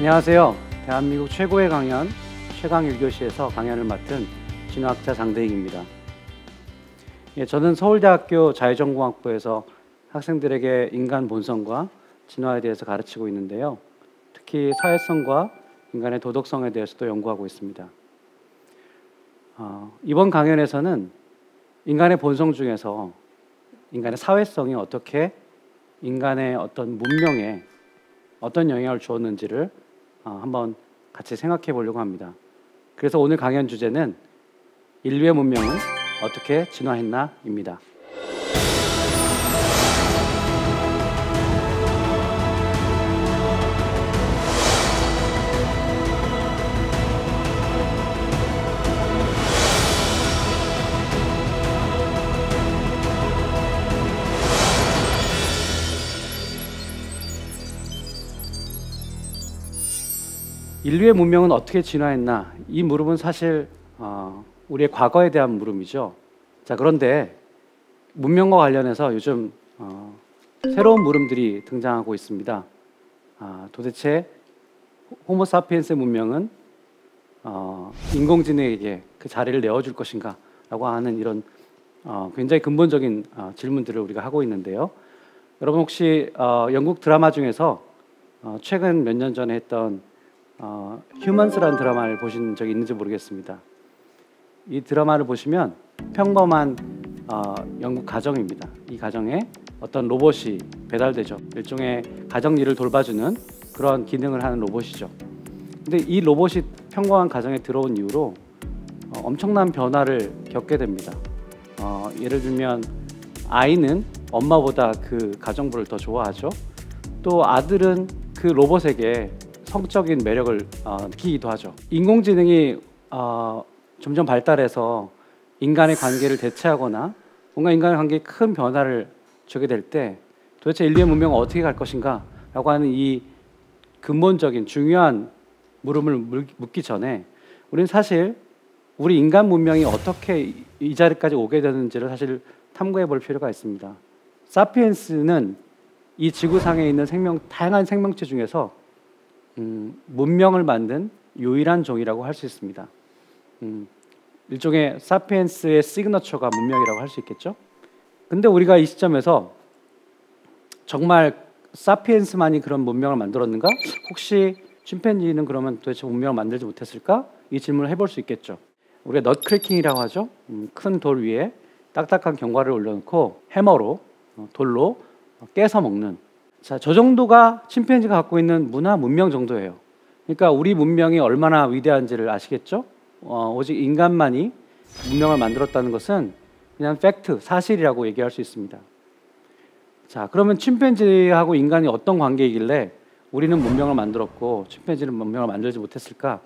안녕하세요. 대한민국 최고의 강연 최강 1교시에서 강연을 맡은 진화학자 장대익입니다. 저는 서울대학교 자유전공학부에서 학생들에게 인간 본성과 진화에 대해서 가르치고 있는데요. 특히 사회성과 인간의 도덕성에 대해서도 연구하고 있습니다. 이번 강연에서는 인간의 본성 중에서 인간의 사회성이 어떻게 인간의 어떤 문명에 어떤 영향을 주었는지를 한번 같이 생각해 보려고 합니다. 그래서 오늘 강연 주제는 인류의 문명은 어떻게 진화했나 입니다. 인류의 문명은 어떻게 진화했나? 이 물음은 사실 우리의 과거에 대한 물음이죠. 자, 그런데 문명과 관련해서 요즘 새로운 물음들이 등장하고 있습니다. 도대체 호모사피엔스의 문명은 인공지능에게 그 자리를 내어줄 것인가? 라고 하는 이런 굉장히 근본적인 질문들을 우리가 하고 있는데요. 여러분 혹시 영국 드라마 중에서 최근 몇 년 전에 했던 휴먼스라는 드라마를 보신 적이 있는지 모르겠습니다. 이 드라마를 보시면 평범한 영국 가정입니다. 이 가정에 어떤 로봇이 배달되죠. 일종의 가정 일을 돌봐주는 그런 기능을 하는 로봇이죠. 근데 이 로봇이 평범한 가정에 들어온 이후로 엄청난 변화를 겪게 됩니다. 예를 들면 아이는 엄마보다 그 가정부를 더 좋아하죠. 또 아들은 그 로봇에게 성적인 매력을 느끼기도 하죠. 인공지능이 점점 발달해서 인간의 관계를 대체하거나 뭔가 인간의 관계에 큰 변화를 주게 될 때 도대체 인류의 문명은 어떻게 갈 것인가 라고 하는 이 근본적인 중요한 물음을 묻기 전에 우리는 사실 우리 인간 문명이 어떻게 이 자리까지 오게 되는지를 사실 탐구해 볼 필요가 있습니다. 사피엔스는 이 지구상에 있는 다양한 생명체 중에서 문명을 만든 유일한 종이라고 할 수 있습니다. 일종의 사피엔스의 시그너처가 문명이라고 할 수 있겠죠. 근데 우리가 이 시점에서 정말 사피엔스만이 그런 문명을 만들었는가? 혹시 침팬지는 그러면 도대체 문명을 만들지 못했을까? 이 질문을 해볼 수 있겠죠. 우리가 넛크래킹이라고 하죠. 큰 돌 위에 딱딱한 견과류를 올려놓고 해머로 돌로 깨서 먹는, 자, 저 정도가 침팬지가 갖고 있는 문화 문명 정도예요. 그러니까 우리 문명이 얼마나 위대한지를 아시겠죠? 오직 인간만이 문명을 만들었다는 것은 그냥 팩트, 사실이라고 얘기할 수 있습니다. 자, 그러면 침팬지하고 인간이 어떤 관계이길래 우리는 문명을 만들었고 침팬지는 문명을 만들지 못했을까?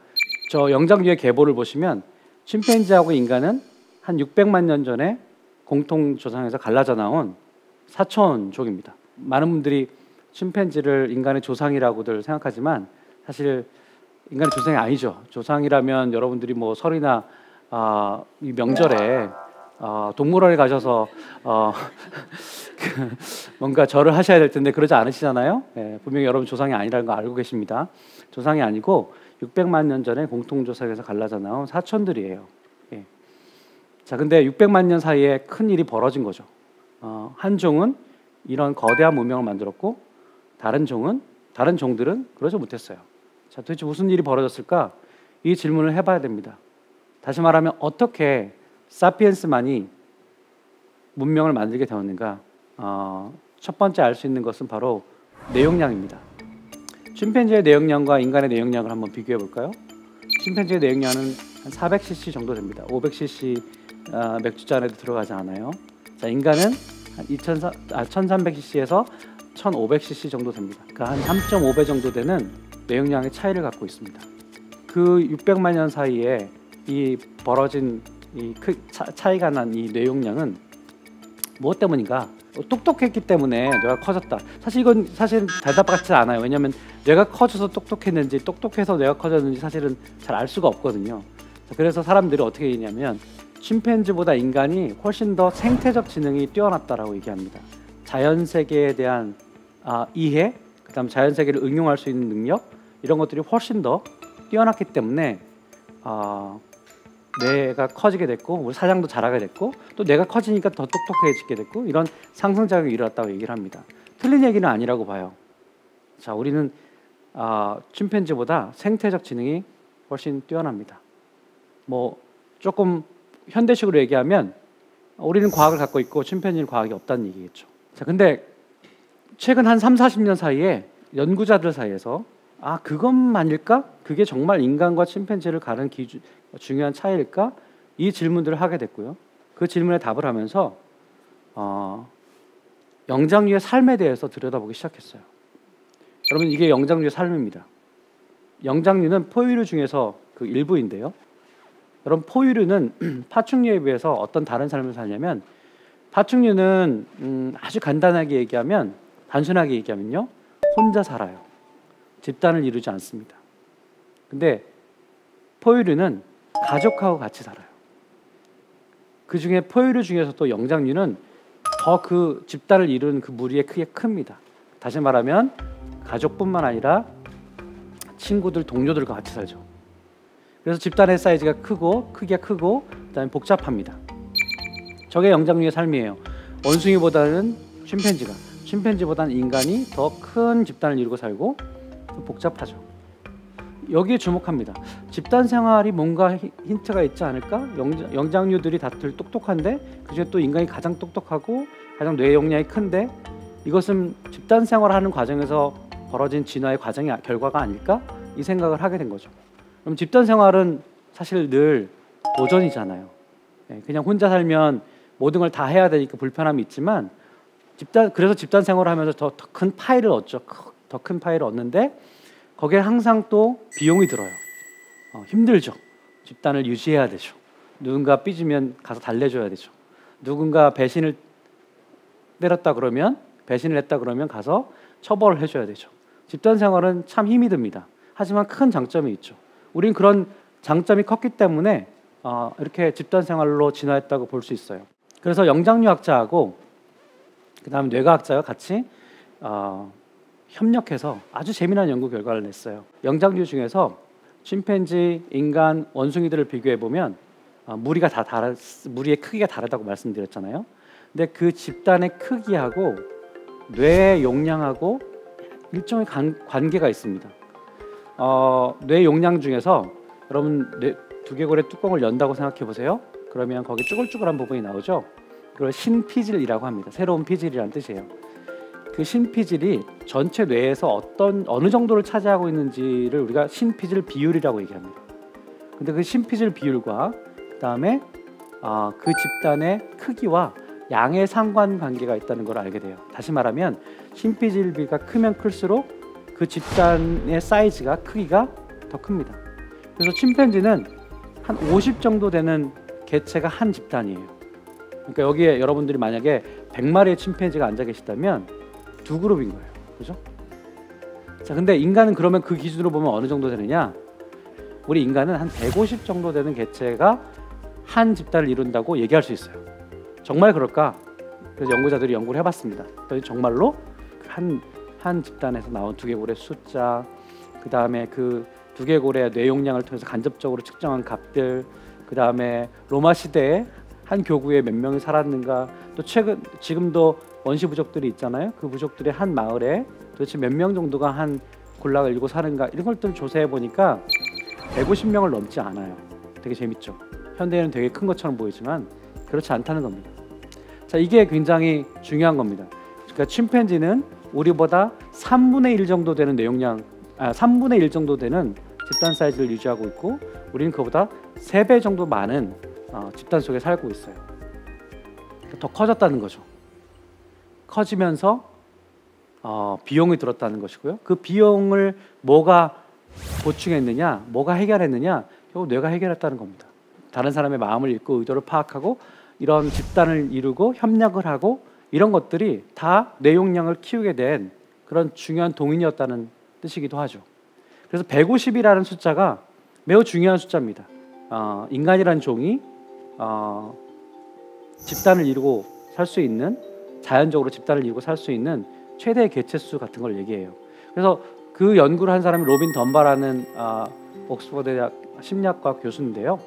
저 영장 뒤에 계보를 보시면 침팬지하고 인간은 한 600만 년 전에 공통 조상에서 갈라져 나온 사촌족입니다. 많은 분들이 침팬지를 인간의 조상이라고들 생각하지만 사실 인간의 조상이 아니죠. 조상이라면 여러분들이 뭐 설이나 이 명절에 동물원에 가셔서 뭔가 절을 하셔야 될 텐데 그러지 않으시잖아요. 분명히 여러분 조상이 아니라는 거 알고 계십니다. 조상이 아니고 600만 년 전에 공통조상에서 갈라져 나온 사촌들이에요. 자, 근데 600만 년 사이에 큰 일이 벌어진 거죠. 한 종은 이런 거대한 문명을 만들었고 다른 종들은 그러지 못했어요. 자, 도대체 무슨 일이 벌어졌을까? 이 질문을 해봐야 됩니다. 다시 말하면 어떻게 사피엔스만이 문명을 만들게 되었는가? 첫 번째 알 수 있는 것은 바로 내용량입니다. 침팬지의 내용량과 인간의 내용량을 한번 비교해 볼까요? 침팬지의 내용량은 한 400cc 정도 됩니다. 500cc 맥주잔에도 들어가지 않아요. 자, 인간은 한 1300cc에서 1500cc 정도 됩니다. 그러니까 한 3.5배 정도 되는 내용량의 차이를 갖고 있습니다. 그 600만 년 사이에 이 벌어진 이 차이가 난 이 내용량은 무엇 때문인가? 똑똑했기 때문에 뇌가 커졌다. 사실 이건 대답 같지 않아요. 왜냐하면 뇌가 커져서 똑똑했는지 똑똑해서 뇌가 커졌는지 사실은 잘 알 수가 없거든요. 그래서 사람들이 어떻게 얘기냐면 침팬지보다 인간이 훨씬 더 생태적 지능이 뛰어났다라고 얘기합니다. 자연 세계에 대한 이해, 그다음 자연 세계를 응용할 수 있는 능력, 이런 것들이 훨씬 더 뛰어났기 때문에 뇌가 커지게 됐고 우리 사장도 잘하게 됐고 또 뇌가 커지니까 더 똑똑해지게 됐고 이런 상승작용이 일어났다고 얘기를 합니다. 틀린 얘기는 아니라고 봐요. 자, 우리는 침팬지보다 생태적 지능이 훨씬 뛰어납니다. 뭐 조금 현대식으로 얘기하면 우리는 과학을 갖고 있고 침팬지는 과학이 없다는 얘기겠죠. 자, 근데 최근 한 3, 40년 사이에 연구자들 사이에서 그것만일까? 그게 정말 인간과 침팬지를 가른 중요한 차이일까? 이 질문들을 하게 됐고요. 그 질문에 답을 하면서 영장류의 삶에 대해서 들여다보기 시작했어요. 여러분, 이게 영장류의 삶입니다. 영장류는 포유류 중에서 그 일부인데요. 여러분, 포유류는 파충류에 비해서 어떤 다른 삶을 살냐면 파충류는 아주 간단하게 단순하게 얘기하면요, 혼자 살아요. 집단을 이루지 않습니다. 근데 포유류는 가족하고 같이 살아요. 그 중에 포유류 중에서도 영장류는 더 그 집단을 이루는 그 무리의 크기가 큽니다. 다시 말하면 가족뿐만 아니라 친구들, 동료들과 같이 살죠. 그래서 집단의 사이즈가 크기가 크고 그다음에 복잡합니다. 저게 영장류의 삶이에요. 원숭이보다는 침팬지보다는 인간이 더 큰 집단을 이루고 살고 복잡하죠. 여기에 주목합니다. 집단 생활이 뭔가 힌트가 있지 않을까? 영장류들이 다들 똑똑한데 그중에 또 인간이 가장 똑똑하고 가장 뇌 용량이 큰데 이것은 집단 생활하는 과정에서 벌어진 진화의 결과가 아닐까? 이 생각을 하게 된 거죠. 그럼 집단 생활은 사실 늘 도전이잖아요. 그냥 혼자 살면 모든 걸 다 해야 되니까 불편함이 있지만 그래서 집단 생활을 하면서 더 큰 파일을 얻죠. 더 큰 파일을 얻는데 거기에 항상 또 비용이 들어요. 힘들죠. 집단을 유지해야 되죠. 누군가 삐지면 가서 달래줘야 되죠. 누군가 배신을 했다 그러면 가서 처벌을 해줘야 되죠. 집단 생활은 참 힘이 듭니다. 하지만 큰 장점이 있죠. 우린 그런 장점이 컸기 때문에 이렇게 집단 생활로 진화했다고 볼 수 있어요. 그래서 영장류학자하고 그다음 뇌과학자가 같이 협력해서 아주 재미난 연구 결과를 냈어요. 영장류 중에서 침팬지, 인간, 원숭이들을 비교해 보면 무리의 크기가 다르다고 말씀드렸잖아요. 근데 그 집단의 크기하고 뇌 용량하고 일종의 관계가 있습니다. 뇌 용량 중에서 여러분 두개골의 뚜껑을 연다고 생각해 보세요. 그러면 거기 쭈글쭈글한 부분이 나오죠. 그걸 신피질이라고 합니다. 새로운 피질이라는 뜻이에요. 그 신피질이 전체 뇌에서 어느 정도를 차지하고 있는지를 우리가 신피질 비율이라고 얘기합니다. 근데 그 신피질 비율과 그다음에 그 집단의 크기와 양의 상관관계가 있다는 걸 알게 돼요. 다시 말하면 신피질비가 크면 클수록 그 집단의 사이즈가 크기가 더 큽니다. 그래서 침팬지는 한 50 정도 되는 개체가 한 집단이에요. 그러니까 여기에 여러분들이 만약에 100마리의 침팬지가 앉아 계시다면 두 그룹인 거예요. 그죠? 자, 근데 인간은 그러면 그 기준으로 보면 어느 정도 되느냐? 우리 인간은 한 150 정도 되는 개체가 한 집단을 이룬다고 얘기할 수 있어요. 정말 그럴까? 그래서 연구자들이 연구를 해봤습니다. 정말로 한 집단에서 나온 두개골의 숫자, 그 다음에 그 두개골의 뇌 용량을 통해서 간접적으로 측정한 값들, 그 다음에 로마 시대에 한 교구에 몇 명이 살았는가, 또 지금도 원시 부족들이 있잖아요. 그 부족들의 한 마을에 도대체 몇 명 정도가 한 군락을 이루고 사는가, 이런 것들을 조사해 보니까 150명을 넘지 않아요. 되게 재밌죠. 현대에는 되게 큰 것처럼 보이지만 그렇지 않다는 겁니다. 자, 이게 굉장히 중요한 겁니다. 그러니까 침팬지는 우리보다 3분의 1 정도 되는 3분의 1 정도 되는 집단 사이즈를 유지하고 있고 우리는 그보다 3배 정도 많은 집단 속에 살고 있어요. 더 커졌다는 거죠. 커지면서 비용이 들었다는 것이고요. 그 비용을 뭐가 보충했느냐, 뭐가 해결했느냐, 결국 뇌가 해결했다는 겁니다. 다른 사람의 마음을 읽고 의도를 파악하고 이런 집단을 이루고 협력을 하고 이런 것들이 다 뇌 용량을 키우게 된 그런 중요한 동인이었다는 뜻이기도 하죠. 그래서 150이라는 숫자가 매우 중요한 숫자입니다. 인간이라는 종이 집단을 이루고 살 수 있는, 자연적으로 집단을 이루고 살 수 있는 최대의 개체수 같은 걸 얘기해요. 그래서 그 연구를 한 사람이 로빈 던바라는 옥스퍼드 대학 심리학과 교수인데요.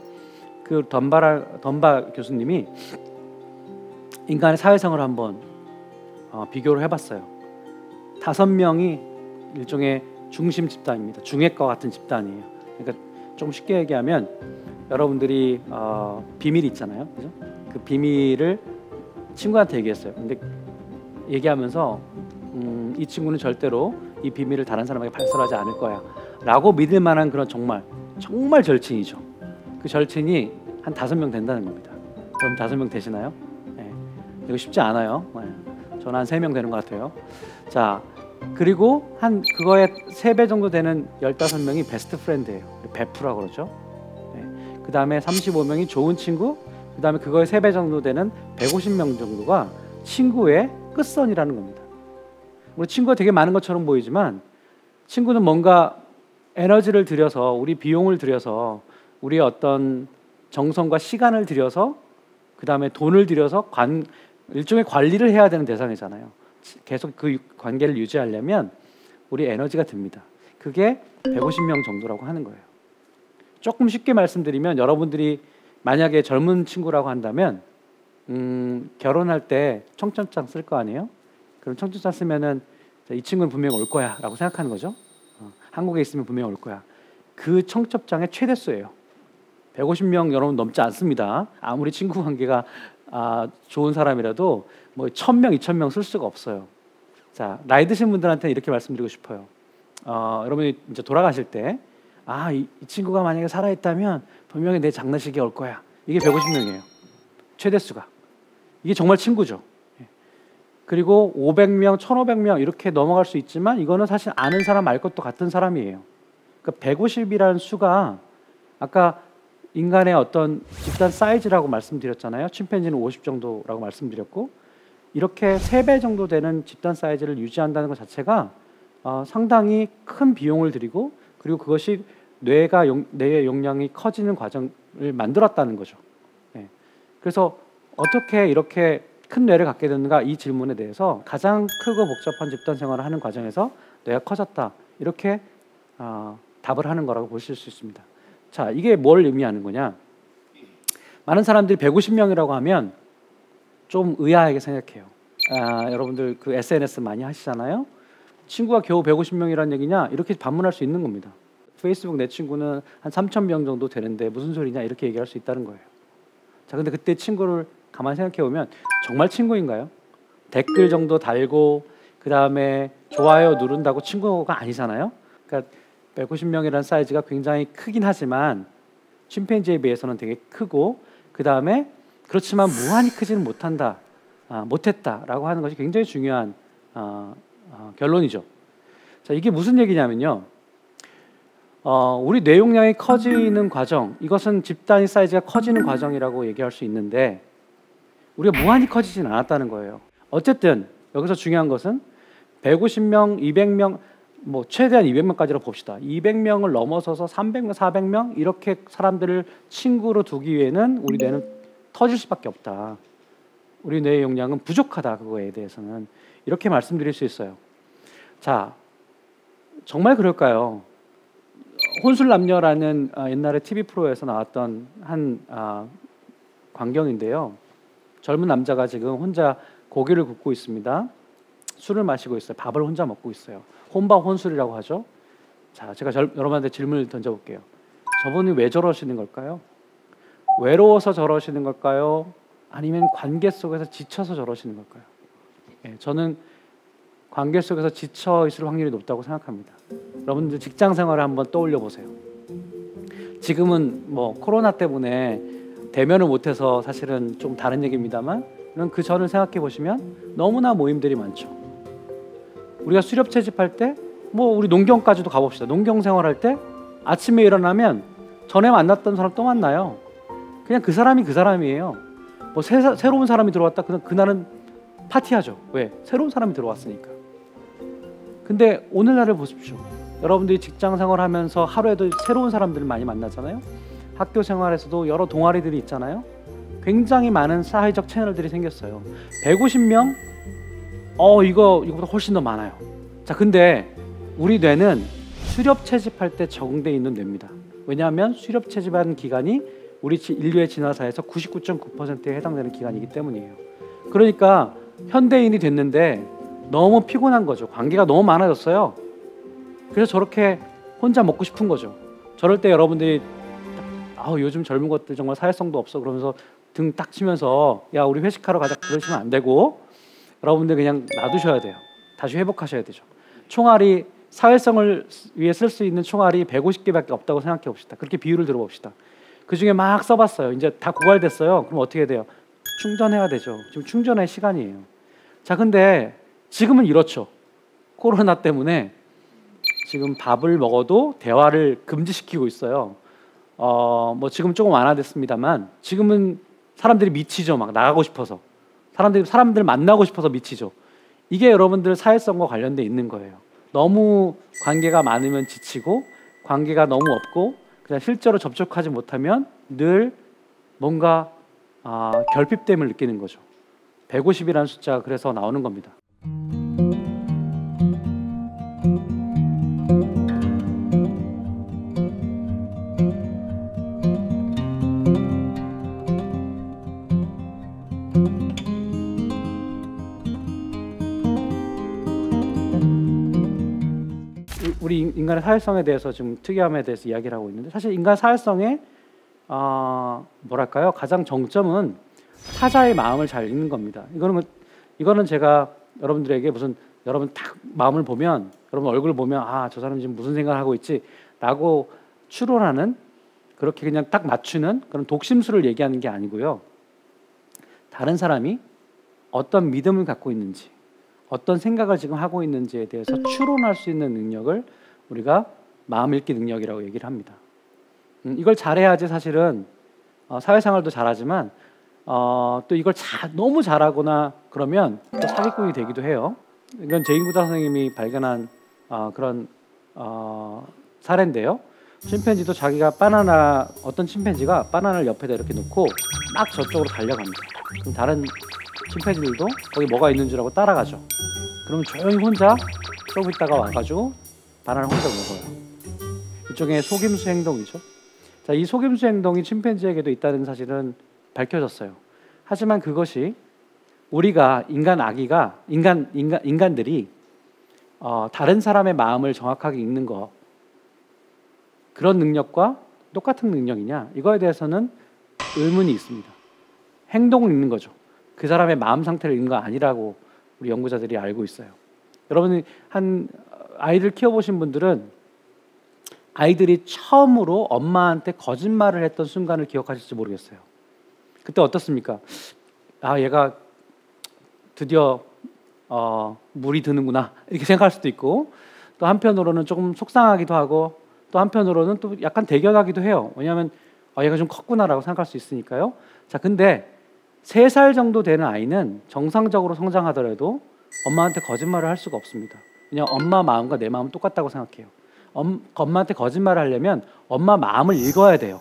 그 던바 교수님이 인간의 사회성을 한번 비교를 해봤어요. 5명이 일종의 중심 집단입니다. 중핵과 같은 집단이에요. 그러니까 좀 쉽게 얘기하면 여러분들이 비밀이 있잖아요, 그죠? 그 비밀을 친구한테 얘기했어요. 근데 얘기하면서 이 친구는 절대로 이 비밀을 다른 사람에게 발설하지 않을 거야 라고 믿을 만한 그런 정말 절친이죠. 그 절친이 한 5명 된다는 겁니다. 그럼 5명 되시나요? 네. 이거 쉽지 않아요. 네. 저는 한 3명 되는 것 같아요. 자, 그리고 한 그거의 3배 정도 되는 15명이 베스트 프렌드예요. 베프라고 그러죠. 네. 그 다음에 35명이 좋은 친구, 그 다음에 그거의 3배 정도 되는 150명 정도가 친구의 끝선이라는 겁니다. 우리 친구가 되게 많은 것처럼 보이지만 친구는 뭔가 에너지를 들여서, 우리 비용을 들여서, 우리의 어떤 정성과 시간을 들여서, 그 다음에 돈을 들여서 일종의 관리를 해야 되는 대상이잖아요. 계속 그 관계를 유지하려면 우리 에너지가 듭니다. 그게 150명 정도라고 하는 거예요. 조금 쉽게 말씀드리면 여러분들이 만약에 젊은 친구라고 한다면 결혼할 때 청첩장 쓸 거 아니에요? 그럼 청첩장 쓰면은 이 친구는 분명히 올 거야 라고 생각하는 거죠. 한국에 있으면 분명히 올 거야. 그 청첩장의 최대수예요. 150명 여러분 넘지 않습니다. 아무리 친구 관계가 좋은 사람이라도 뭐 1000명, 2000명 쓸 수가 없어요. 자, 나이 드신 분들한테 이렇게 말씀드리고 싶어요. 여러분이 이제 돌아가실 때 이 친구가 만약에 살아있다면 분명히 내 장례식에 올 거야. 이게 150명이에요. 최대수가. 이게 정말 친구죠. 그리고 500명, 1500명 이렇게 넘어갈 수 있지만 이거는 사실 아는 사람 알 것도 같은 사람이에요. 그러니까 150이라는 수가 아까 인간의 어떤 집단 사이즈라고 말씀드렸잖아요. 침팬지는 50 정도라고 말씀드렸고, 이렇게 3배 정도 되는 집단 사이즈를 유지한다는 것 자체가 상당히 큰 비용을 들이고, 그리고 그것이 뇌의 용량이 커지는 과정을 만들었다는 거죠. 네. 그래서 어떻게 이렇게 큰 뇌를 갖게 됐는가, 이 질문에 대해서 가장 크고 복잡한 집단 생활을 하는 과정에서 뇌가 커졌다, 이렇게 답을 하는 거라고 보실 수 있습니다. 자, 이게 뭘 의미하는 거냐? 많은 사람들이 150명이라고 하면 좀 의아하게 생각해요. 여러분들 그 SNS 많이 하시잖아요. 친구가 겨우 150명이란 얘기냐? 이렇게 반문할 수 있는 겁니다. 페이스북 내 친구는 한 3000명 정도 되는데 무슨 소리냐? 이렇게 얘기할 수 있다는 거예요. 자, 근데 그때 친구를 가만히 생각해 보면 정말 친구인가요? 댓글 정도 달고 그 다음에 좋아요 누른다고 친구가 아니잖아요. 그러니까 150명이라는 사이즈가 굉장히 크긴 하지만 침팬지에 비해서는 되게 크고, 그 다음에 그렇지만 무한히 크지는 못했다라고 하는 것이 굉장히 중요한 결론이죠. 자, 이게 무슨 얘기냐면요. 우리 뇌용량이 커지는 과정, 이것은 집단의 사이즈가 커지는 과정이라고 얘기할 수 있는데 우리가 무한히 커지진 않았다는 거예요. 어쨌든 여기서 중요한 것은 150명, 200명, 뭐 최대한 200명까지로 봅시다. 200명을 넘어서서 300명, 400명 이렇게 사람들을 친구로 두기 위해는 우리 뇌는 터질 수밖에 없다. 우리 뇌의 용량은 부족하다. 그거에 대해서는 이렇게 말씀드릴 수 있어요. 자, 정말 그럴까요? 혼술남녀라는 옛날에 TV 프로에서 나왔던 한 광경인데요. 젊은 남자가 지금 혼자 고기를 굽고 있습니다. 술을 마시고 있어요. 밥을 혼자 먹고 있어요. 혼밥 혼술이라고 하죠. 자, 제가 여러분한테 질문을 던져볼게요. 저분이 왜 저러시는 걸까요? 외로워서 저러시는 걸까요? 아니면 관계 속에서 지쳐서 저러시는 걸까요? 저는 관계 속에서 지쳐 있을 확률이 높다고 생각합니다. 여러분들 직장 생활을 한번 떠올려 보세요. 지금은 뭐 코로나 때문에 대면을 못해서 사실은 좀 다른 얘기입니다만, 그 전을 생각해 보시면 너무나 모임들이 많죠. 우리가 수렵 채집할 때, 뭐 우리 농경까지도 가봅시다. 농경 생활할 때 아침에 일어나면 전에 만났던 사람 또 만나요. 그냥 그 사람이 그 사람이에요. 뭐 새로운 사람이 들어왔다, 그날은 파티하죠. 왜? 새로운 사람이 들어왔으니까. 근데 오늘날을 보십시오. 여러분들이 직장 생활하면서 하루에도 새로운 사람들을 많이 만나잖아요. 학교 생활에서도 여러 동아리들이 있잖아요. 굉장히 많은 사회적 채널들이 생겼어요. 150명? 이거보다 훨씬 더 많아요. 자, 근데 우리 뇌는 수렵 채집할 때 적응되어 있는 뇌입니다. 왜냐하면 수렵 채집하는 기간이 우리 인류의 진화사에서 99.9%에 해당되는 기간이기 때문이에요. 그러니까 현대인이 됐는데 너무 피곤한 거죠. 관계가 너무 많아졌어요. 그래서 저렇게 혼자 먹고 싶은 거죠. 저럴 때 여러분들이 요즘 젊은 것들 정말 사회성도 없어 그러면서 등 딱 치면서 야 우리 회식하러 가자 그러시면 안 되고 여러분들 그냥 놔두셔야 돼요. 다시 회복하셔야 되죠. 총알이 사회성을 위해 쓸 수 있는 총알이 150개밖에 없다고 생각해 봅시다. 그렇게 비유를 들어봅시다. 그 중에 막 써봤어요. 이제 다 고갈됐어요. 그럼 어떻게 돼요? 충전해야 되죠. 지금 충전의 시간이에요. 자, 근데 지금은 이렇죠. 코로나 때문에 지금 밥을 먹어도 대화를 금지시키고 있어요. 뭐 지금 조금 완화됐습니다만 지금은 사람들이 미치죠. 막 나가고 싶어서 사람들 만나고 싶어서 미치죠. 이게 여러분들 사회성과 관련돼 있는 거예요. 너무 관계가 많으면 지치고 관계가 너무 없고 그냥 실제로 접촉하지 못하면 늘 뭔가 결핍됨을 느끼는 거죠. 150이라는 숫자가 그래서 나오는 겁니다. 우리 인간의 사회성에 대해서 좀 특이함에 대해서 이야기를 하고 있는데 사실 인간 사회성의 뭐랄까요? 가장 정점은 타자의 마음을 잘 읽는 겁니다. 이거는 제가 여러분들에게 여러분 딱 마음을 보면 여러분 얼굴을 보면 저 사람 지금 무슨 생각을 하고 있지라고 추론하는 그렇게 그냥 딱 맞추는 그런 독심술을 얘기하는 게 아니고요. 다른 사람이 어떤 믿음을 갖고 있는지 어떤 생각을 지금 하고 있는지에 대해서 추론할 수 있는 능력을 우리가 마음 읽기 능력이라고 얘기를 합니다. 이걸 잘해야지 사실은 사회생활도 잘하지만 또 이걸 너무 잘하거나 그러면 또 사기꾼이 되기도 해요. 이건 제인구자 선생님이 발견한 그런 사례인데요. 침팬지도 어떤 침팬지가 바나나를 옆에다 이렇게 놓고 막 저쪽으로 달려갑니다. 그럼 다른 침팬지들도 거기 뭐가 있는 줄 알고 따라가죠. 그럼 조용히 혼자 좀 있다가 와가지고 바나나를 혼자 먹어요. 일종의 속임수 행동이죠. 자, 이 속임수 행동이 침팬지에게도 있다는 사실은 밝혀졌어요. 하지만 그것이 우리가 인간들이 다른 사람의 마음을 정확하게 읽는 거 그런 능력과 똑같은 능력이냐 이거에 대해서는 의문이 있습니다. 행동을 읽는 거죠. 그 사람의 마음 상태를 읽는 거 아니라고 우리 연구자들이 알고 있어요. 여러분이 아이들 키워보신 분들은 아이들이 처음으로 엄마한테 거짓말을 했던 순간을 기억하실지 모르겠어요. 그때 어떻습니까? 얘가 드디어 물이 드는구나 이렇게 생각할 수도 있고 또 한편으로는 조금 속상하기도 하고 또 한편으로는 또 약간 대견하기도 해요. 왜냐하면 얘가 좀 컸구나라고 생각할 수 있으니까요. 자, 근데 3살 정도 되는 아이는 정상적으로 성장하더라도 엄마한테 거짓말을 할 수가 없습니다. 왜냐하면 엄마 마음과 내 마음은 똑같다고 생각해요. 엄마한테 거짓말을 하려면 엄마 마음을 읽어야 돼요.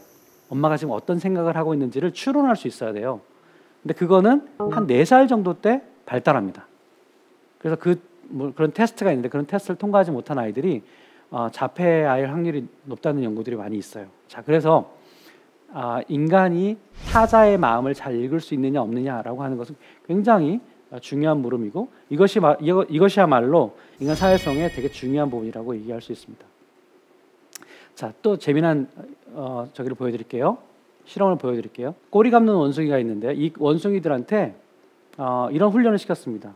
엄마가 지금 어떤 생각을 하고 있는지를 추론할 수 있어야 돼요. 근데 그거는 한 4살 정도 때 발달합니다. 그래서 그런 테스트가 있는데 그런 테스트를 통과하지 못한 아이들이 자폐아일 확률이 높다는 연구들이 많이 있어요. 자, 그래서 인간이 타자의 마음을 잘 읽을 수 있느냐 없느냐라고 하는 것은 굉장히 중요한 물음이고 이것이야말로 인간 사회성의 되게 중요한 부분이라고 얘기할 수 있습니다. 자, 또 재미난 저기를 보여드릴게요. 실험을 보여드릴게요. 꼬리 감는 원숭이가 있는데 이 원숭이들한테 이런 훈련을 시켰습니다.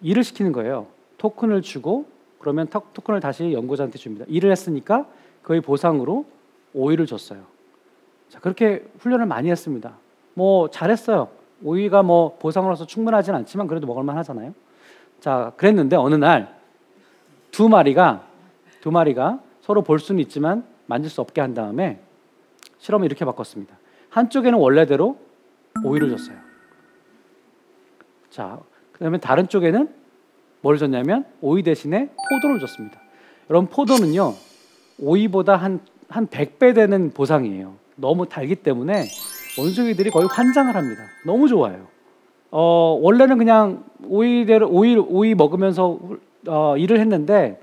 일을 시키는 거예요. 토큰을 주고 그러면 토큰을 다시 연구자한테 줍니다. 일을 했으니까 그의 보상으로 오이를 줬어요. 자, 그렇게 훈련을 많이 했습니다. 뭐 잘했어요. 오이가 뭐 보상으로서 충분하진 않지만 그래도 먹을만 하잖아요. 자, 그랬는데 어느 날 두 마리가 서로 볼 수는 있지만 만질 수 없게 한 다음에 실험을 이렇게 바꿨습니다. 한쪽에는 원래대로 오이를 줬어요. 자, 그다음에 다른 쪽에는 뭘 줬냐면 오이 대신에 포도를 줬습니다. 여러분, 포도는요 오이보다 한 100배 되는 보상이에요. 너무 달기 때문에 원숭이들이 거의 환장을 합니다. 너무 좋아요. 원래는 그냥 오이 먹으면서 일을 했는데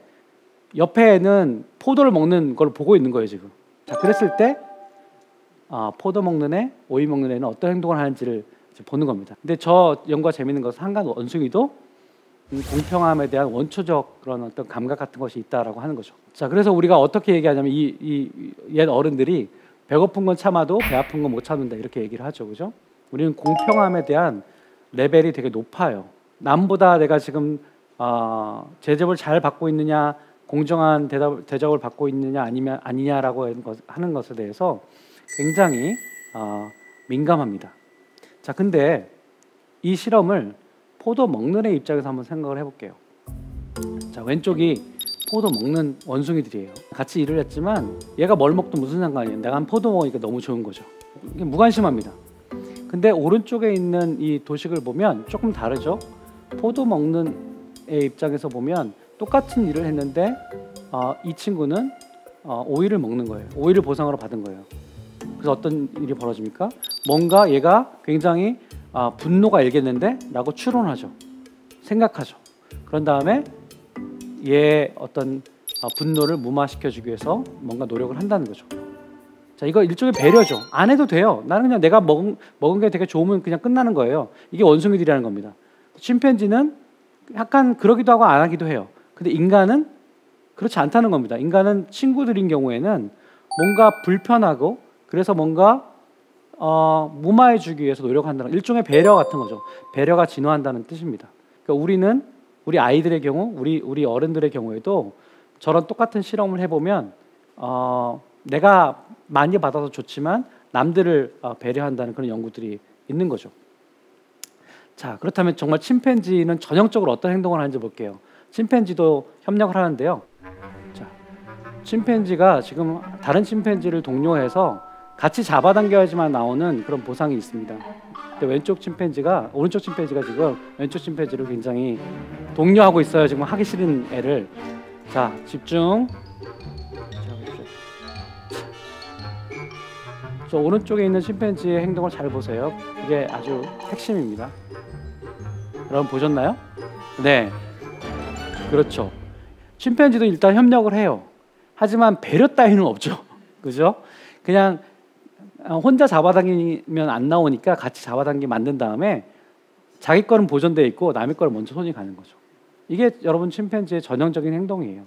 옆에는 포도를 먹는 걸 보고 있는 거예요 지금. 자, 그랬을 때 포도 먹는 애, 오이 먹는 애는 어떤 행동을 하는지를 이제 보는 겁니다. 근데 저 연구가 재밌는 것은 한간 원숭이도 공평함에 대한 원초적 그런 어떤 감각 같은 것이 있다라고 하는 거죠. 자, 그래서 우리가 어떻게 얘기하냐면 이 옛 어른들이 배고픈 건 참아도 배 아픈 건 못 참는다 이렇게 얘기를 하죠, 그죠? 우리는 공평함에 대한 레벨이 되게 높아요. 남보다 내가 지금 대접을 잘 받고 있느냐, 공정한 대접을 받고 있느냐 아니면 아니냐라고 하는 것에 대해서 굉장히 민감합니다. 자, 근데 이 실험을 포도 먹는 애 입장에서 한번 생각을 해볼게요. 자, 왼쪽이 포도 먹는 원숭이들이에요. 같이 일을 했지만 얘가 뭘 먹든 무슨 상관이에요. 내가 한 포도 먹으니까 너무 좋은 거죠. 이게 무관심합니다. 근데 오른쪽에 있는 이 도식을 보면 조금 다르죠. 포도 먹는 애 입장에서 보면 똑같은 일을 했는데 이 친구는 오이를 먹는 거예요. 오이를 보상으로 받은 거예요. 그래서 어떤 일이 벌어집니까? 뭔가 얘가 굉장히 분노가 일겠는데 라고 추론하죠. 생각하죠. 그런 다음에 얘의 어떤 분노를 무마시켜주기 위해서 뭔가 노력을 한다는 거죠. 자, 이거 일종의 배려죠. 안 해도 돼요. 나는 그냥 내가 먹은 게 되게 좋으면 그냥 끝나는 거예요. 이게 원숭이들이라는 겁니다. 침팬지는 약간 그러기도 하고 안 하기도 해요. 근데 인간은 그렇지 않다는 겁니다. 인간은 친구들인 경우에는 뭔가 불편하고 그래서 뭔가 무마해주기 위해서 노력한다는 일종의 배려 같은 거죠. 배려가 진화한다는 뜻입니다. 그러니까 우리 아이들의 경우, 우리 어른들의 경우에도 저런 똑같은 실험을 해보면 내가 많이 받아서 좋지만 남들을 배려한다는 그런 연구들이 있는 거죠. 자, 그렇다면 정말 침팬지는 전형적으로 어떤 행동을 하는지 볼게요. 침팬지도 협력을 하는데요. 자, 침팬지가 지금 다른 침팬지를 독려해서 같이 잡아당겨야지만 나오는 그런 보상이 있습니다. 근데 오른쪽 침팬지가 지금 왼쪽 침팬지를 굉장히 독려하고 있어요. 지금 하기 싫은 애를. 자, 집중. 저 오른쪽에 있는 침팬지의 행동을 잘 보세요. 이게 아주 핵심입니다. 여러분 보셨나요? 네, 그렇죠. 침팬지도 일단 협력을 해요. 하지만 배려 따위는 없죠. 그죠? 그냥 혼자 잡아당기면 안 나오니까 같이 잡아당기 만든 다음에 자기 거는 보존되어 있고 남의 거를 먼저 손이 가는 거죠. 이게 여러분 침팬지의 전형적인 행동이에요.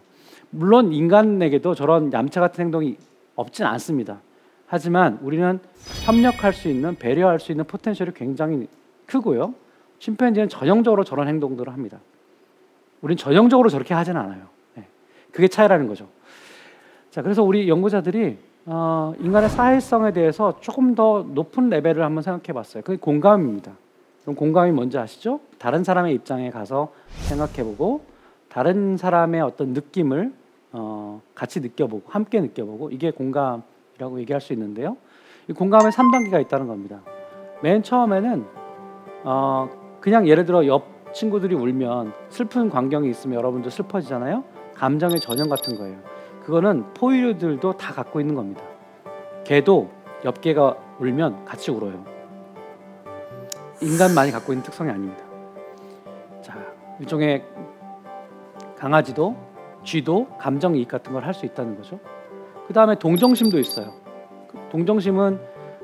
물론 인간에게도 저런 얌체 같은 행동이 없진 않습니다. 하지만 우리는 협력할 수 있는, 배려할 수 있는 포텐셜이 굉장히 크고요. 침팬지는 전형적으로 저런 행동들을 합니다. 우리는 전형적으로 저렇게 하진 않아요. 네. 그게 차이라는 거죠. 자, 그래서 우리 연구자들이 인간의 사회성에 대해서 조금 더 높은 레벨을 한번 생각해 봤어요. 그게 공감입니다. 그럼 공감이 뭔지 아시죠? 다른 사람의 입장에 가서 생각해보고 다른 사람의 어떤 느낌을 같이 느껴보고 함께 느껴보고 이게 공감이라고 얘기할 수 있는데요. 이 공감의 3단계가 있다는 겁니다. 맨 처음에는 그냥 예를 들어 옆 친구들이 울면 슬픈 광경이 있으면 여러분도 슬퍼지잖아요. 감정의 전형 같은 거예요. 그거는 포유류들도 다 갖고 있는 겁니다. 개도 옆 개가 울면 같이 울어요. 인간만이 갖고 있는 특성이 아닙니다. 자, 일종의 강아지도 쥐도 감정이입 같은 걸 할 수 있다는 거죠. 그 다음에 동정심도 있어요. 동정심은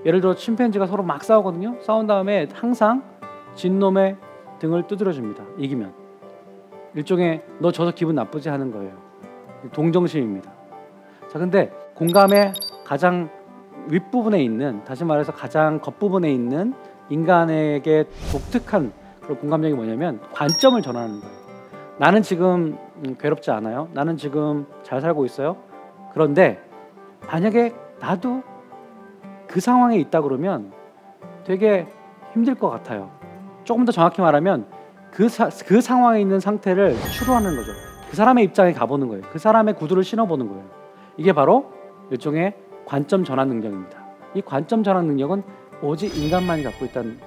예를 들어 침팬지가 서로 막 싸우거든요. 싸운 다음에 항상 진 놈의 등을 두드려줍니다. 이기면. 일종의 너 져서 기분 나쁘지 하는 거예요. 동정심입니다. 자, 근데 공감의 가장 윗부분에 있는, 다시 말해서 가장 겉부분에 있는 인간에게 독특한 그런 공감력이 뭐냐면 관점을 전하는 거예요. 나는 지금 괴롭지 않아요. 나는 지금 잘 살고 있어요. 그런데 만약에 나도 그 상황에 있다 그러면 되게 힘들 것 같아요. 조금 더 정확히 말하면 그 상황에 있는 상태를 추론하는 거죠. 그 사람의 입장에 가보는 거예요. 그 사람의 구두를 신어보는 거예요. 이게 바로 일종의 관점 전환 능력입니다. 이 관점 전환 능력은 오직 인간만이 갖고 있다는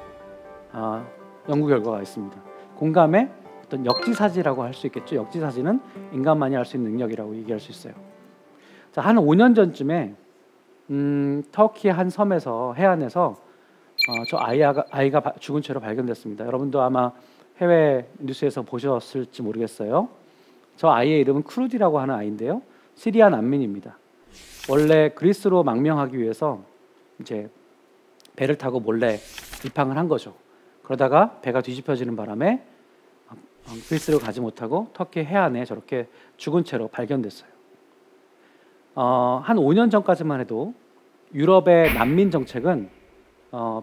연구 결과가 있습니다. 공감의 어떤 역지사지라고 할 수 있겠죠. 역지사지는 인간만이 할 수 있는 능력이라고 얘기할 수 있어요. 자, 한 5년 전쯤에 터키의 한 섬에서 해안에서 저 아이가 죽은 채로 발견됐습니다. 여러분도 아마 해외 뉴스에서 보셨을지 모르겠어요. 저 아이의 이름은 크루디라고 하는 아이인데요. 시리아 난민입니다. 원래 그리스로 망명하기 위해서 이제 배를 타고 몰래 입항을 한 거죠. 그러다가 배가 뒤집혀지는 바람에 그리스로 가지 못하고 터키 해안에 저렇게 죽은 채로 발견됐어요. 한 5년 전까지만 해도 유럽의 난민 정책은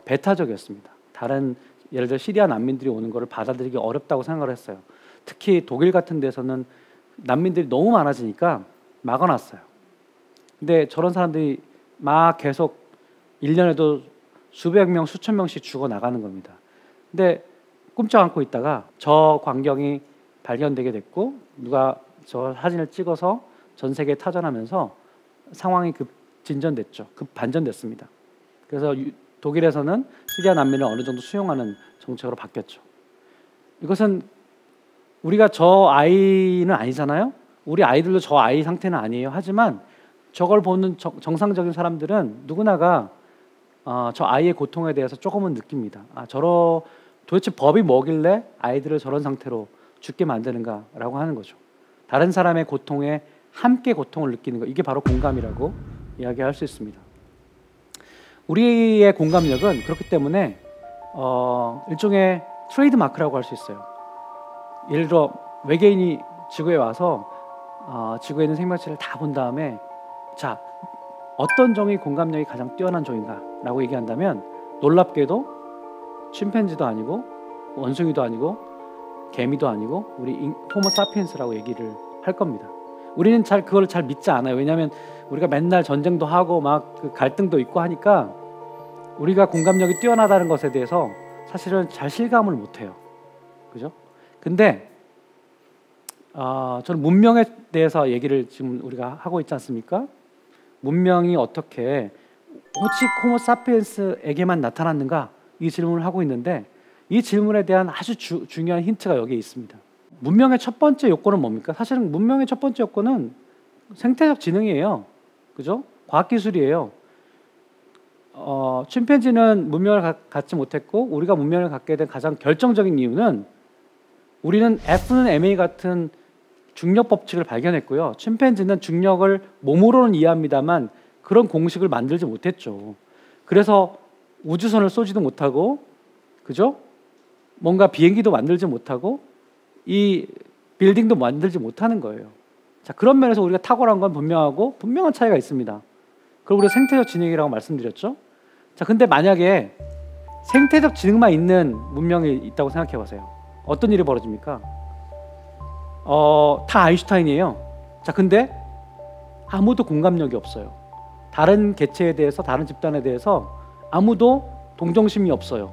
배타적이었습니다. 다른 예를 들어 시리아 난민들이 오는 것을 받아들이기 어렵다고 생각을 했어요. 특히 독일 같은 데서는 난민들이 너무 많아지니까 막아놨어요. 근데 저런 사람들이 막 계속 1년에도 수백 명, 수천 명씩 죽어 나가는 겁니다. 근데 꼼짝 않고 있다가 저 광경이 발견되게 됐고 누가 저 사진을 찍어서 전 세계에 타전하면서 상황이 급 반전됐습니다. 그래서 독일에서는 시리아 난민을 어느 정도 수용하는 정책으로 바뀌었죠. 이것은 우리가 저 아이는 아니잖아요. 우리 아이들도 저 아이 상태는 아니에요. 하지만 저걸 보는 정상적인 사람들은 누구나가 저 아이의 고통에 대해서 조금은 느낍니다. 도대체 법이 뭐길래 아이들을 저런 상태로 죽게 만드는가라고 하는 거죠. 다른 사람의 고통에 함께 고통을 느끼는 것, 이게 바로 공감이라고 이야기할 수 있습니다. 우리의 공감력은 그렇기 때문에 일종의 트레이드 마크라고 할 수 있어요. 예를 들어 외계인이 지구에 와서 지구에 있는 생명체를 다 본 다음에 자, 어떤 종이 공감력이 가장 뛰어난 종인가 라고 얘기한다면 놀랍게도 침팬지도 아니고 원숭이도 아니고 개미도 아니고 우리 호모 사피엔스라고 얘기를 할 겁니다. 우리는 그걸 잘 믿지 않아요. 왜냐하면 우리가 맨날 전쟁도 하고 막 그 갈등도 있고 하니까 우리가 공감력이 뛰어나다는 것에 대해서 사실은 잘 실감을 못해요. 그죠? 근데 저는 문명에 대해서 얘기를 지금 우리가 하고 있지 않습니까? 문명이 어떻게 오직 호모 사피엔스에게만 나타났는가? 이 질문을 하고 있는데 이 질문에 대한 아주 중요한 힌트가 여기에 있습니다. 문명의 첫 번째 요건은 뭡니까? 사실은 문명의 첫 번째 요건은 생태적 지능이에요. 그죠? 과학기술이에요. 침팬지는 문명을 갖지 못했고 우리가 문명을 갖게 된 가장 결정적인 이유는 우리는 F는 ma 같은 중력 법칙을 발견했고요. 침팬지는 중력을 몸으로는 이해합니다만 그런 공식을 만들지 못했죠. 그래서 우주선을 쏘지도 못하고, 그죠? 뭔가 비행기도 만들지 못하고 이 빌딩도 만들지 못하는 거예요. 자, 그런 면에서 우리가 탁월한 건 분명하고 분명한 차이가 있습니다. 그리고 우리가 생태적 지능이라고 말씀드렸죠. 자, 근데 만약에 생태적 지능만 있는 문명이 있다고 생각해 보세요. 어떤 일이 벌어집니까? 다 아인슈타인이에요. 자, 근데 아무도 공감력이 없어요. 다른 개체에 대해서, 다른 집단에 대해서 아무도 동정심이 없어요.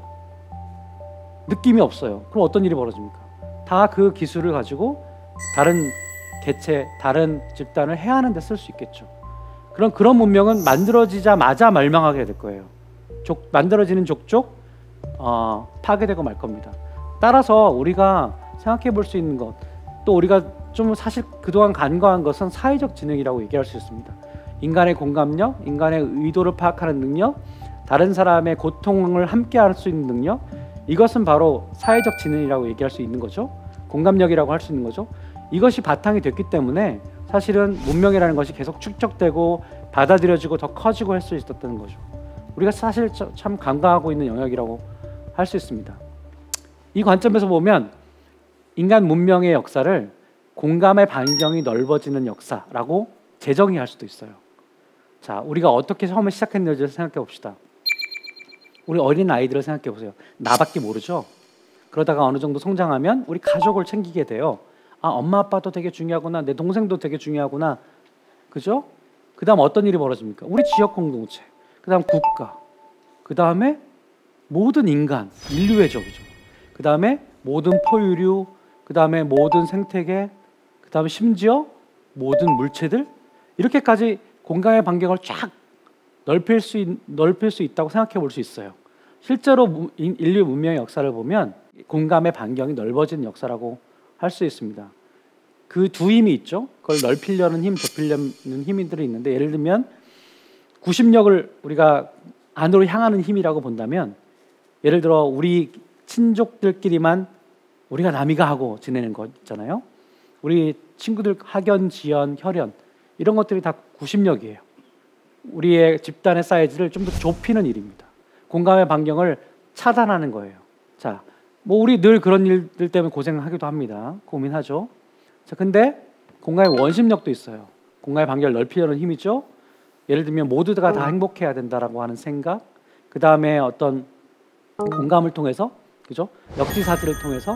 느낌이 없어요. 그럼 어떤 일이 벌어집니까? 다 그 기술을 가지고 다른 개체, 다른 집단을 해하는 데 쓸 수 있겠죠. 그런 문명은 만들어지자마자 멸망하게 될 거예요. 만들어지는 족족 파괴되고 말 겁니다. 따라서 우리가 생각해 볼 수 있는 것, 또 우리가 좀 사실 그동안 간과한 것은 사회적 지능이라고 얘기할 수 있습니다. 인간의 공감력, 인간의 의도를 파악하는 능력, 다른 사람의 고통을 함께 할 수 있는 능력, 이것은 바로 사회적 지능이라고 얘기할 수 있는 거죠. 공감력이라고 할 수 있는 거죠. 이것이 바탕이 됐기 때문에 사실은 문명이라는 것이 계속 축적되고 받아들여지고 더 커지고 할 수 있었던 거죠. 우리가 사실 참 간과하고 있는 영역이라고 할 수 있습니다. 이 관점에서 보면 인간 문명의 역사를 공감의 반경이 넓어지는 역사라고 재정의할 수도 있어요. 자, 우리가 어떻게 처음에 시작했는지 생각해 봅시다. 우리 어린 아이들을 생각해 보세요. 나밖에 모르죠. 그러다가 어느 정도 성장하면 우리 가족을 챙기게 돼요. 아, 엄마 아빠도 되게 중요하구나, 내 동생도 되게 중요하구나, 그죠? 그 다음 어떤 일이 벌어집니까? 우리 지역 공동체, 그 다음 국가, 그 다음에 모든 인간, 인류의 적이죠. 그 다음에 모든 포유류, 그 다음에 모든 생태계, 그 다음에 심지어 모든 물체들, 이렇게까지 공간의 반경을 쫙 넓힐 수 있다고 생각해 볼 수 있어요. 실제로 인류 문명의 역사를 보면 공감의 반경이 넓어지는 역사라고 할 수 있습니다. 그 두 힘이 있죠. 그걸 넓히려는 힘, 좁히려는 힘들이 있는데, 예를 들면 구심력을 우리가 안으로 향하는 힘이라고 본다면, 예를 들어 우리 친족들끼리만 우리가 남이가 하고 지내는 거 있잖아요. 우리 친구들 학연, 지연, 혈연 이런 것들이 다 구심력이에요. 우리의 집단의 사이즈를 좀 더 좁히는 일입니다. 공감의 반경을 차단하는 거예요. 자, 뭐 우리 늘 그런 일들 때문에 고생하기도 합니다. 고민하죠. 자, 근데 공감의 원심력도 있어요. 공감의 반경을 넓히려는 힘이죠. 예를 들면 모두가 다 행복해야 된다라고 하는 생각, 그 다음에 어떤 공감을 통해서, 그죠? 역지사지를 통해서,